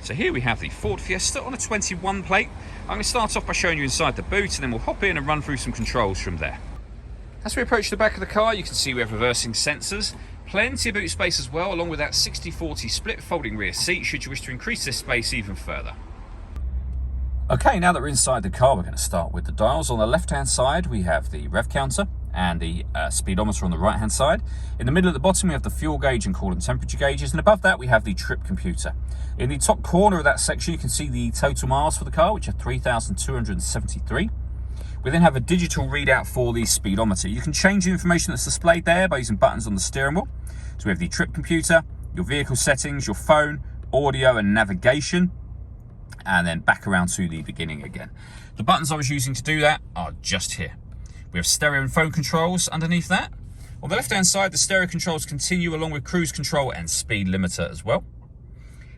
So here we have the Ford Fiesta on a 21 plate. I'm going to start off by showing you inside the boot, and then we'll hop in and run through some controls from there. As we approach the back of the car, you can see we have reversing sensors, plenty of boot space as well, along with that 60-40 split folding rear seat should you wish to increase this space even further. Okay, now that we're inside the car, we're going to start with the dials. On the left-hand side, we have the rev counter and the speedometer on the right-hand side. In the middle at the bottom, we have the fuel gauge and coolant temperature gauges, and above that, we have the trip computer. In the top corner of that section, you can see the total miles for the car, which are 3,273. We then have a digital readout for the speedometer. You can change the information that's displayed there by using buttons on the steering wheel. So we have the trip computer, your vehicle settings, your phone, audio and navigation, and then back around to the beginning again. The buttons I was using to do that are just here. We have stereo and phone controls underneath that. On the left-hand side, the stereo controls continue along with cruise control and speed limiter as well.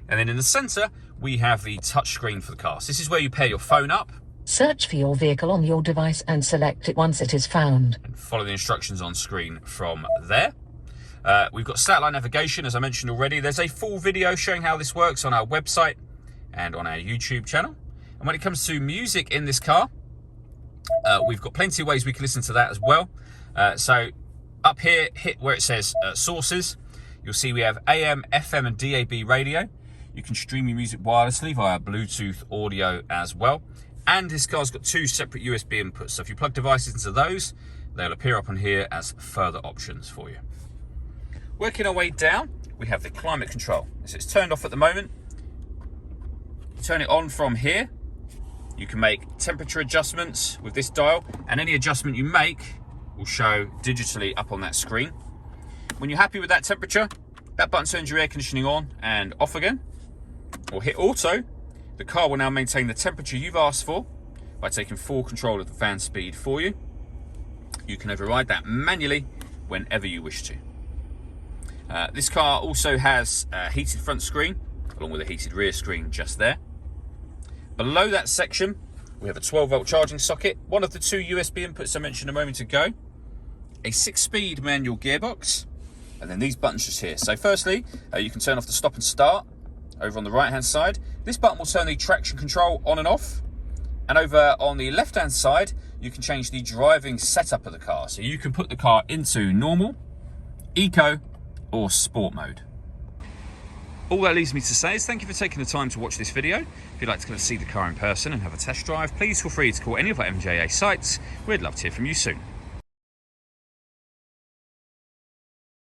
And then in the center, we have the touch screen for the car. So this is where you pair your phone up. Search for your vehicle on your device and select it once it is found. And follow the instructions on screen from there. We've got satellite navigation, as I mentioned already. There's a full video showing how this works on our website and on our YouTube channel. And when it comes to music in this car, we've got plenty of ways we can listen to that as well. So up here, hit where it says sources. You'll see we have AM, FM and DAB radio. You can stream your music wirelessly via Bluetooth audio as well. And this car's got two separate USB inputs. So if you plug devices into those, they'll appear up on here as further options for you. Working our way down, we have the climate control. So it's turned off at the moment. Turn it on from here. You can make temperature adjustments with this dial, and any adjustment you make will show digitally up on that screen. When you're happy with that temperature, that button turns your air conditioning on and off again. Or hit auto. The car will now maintain the temperature you've asked for by taking full control of the fan speed for you. You can override that manually whenever you wish to. This car also has a heated front screen along with a heated rear screen just there. Below that section, we have a 12-volt charging socket, one of the two USB inputs I mentioned a moment ago, a 6-speed manual gearbox, and then these buttons just here. So firstly, you can turn off the stop and start over on the right-hand side. This button will turn the traction control on and off. And over on the left-hand side, you can change the driving setup of the car. So you can put the car into normal, eco, or sport mode. All that leaves me to say is thank you for taking the time to watch this video. If you'd like to come and see the car in person and have a test drive, please feel free to call any of our MJA sites. We'd love to hear from you soon.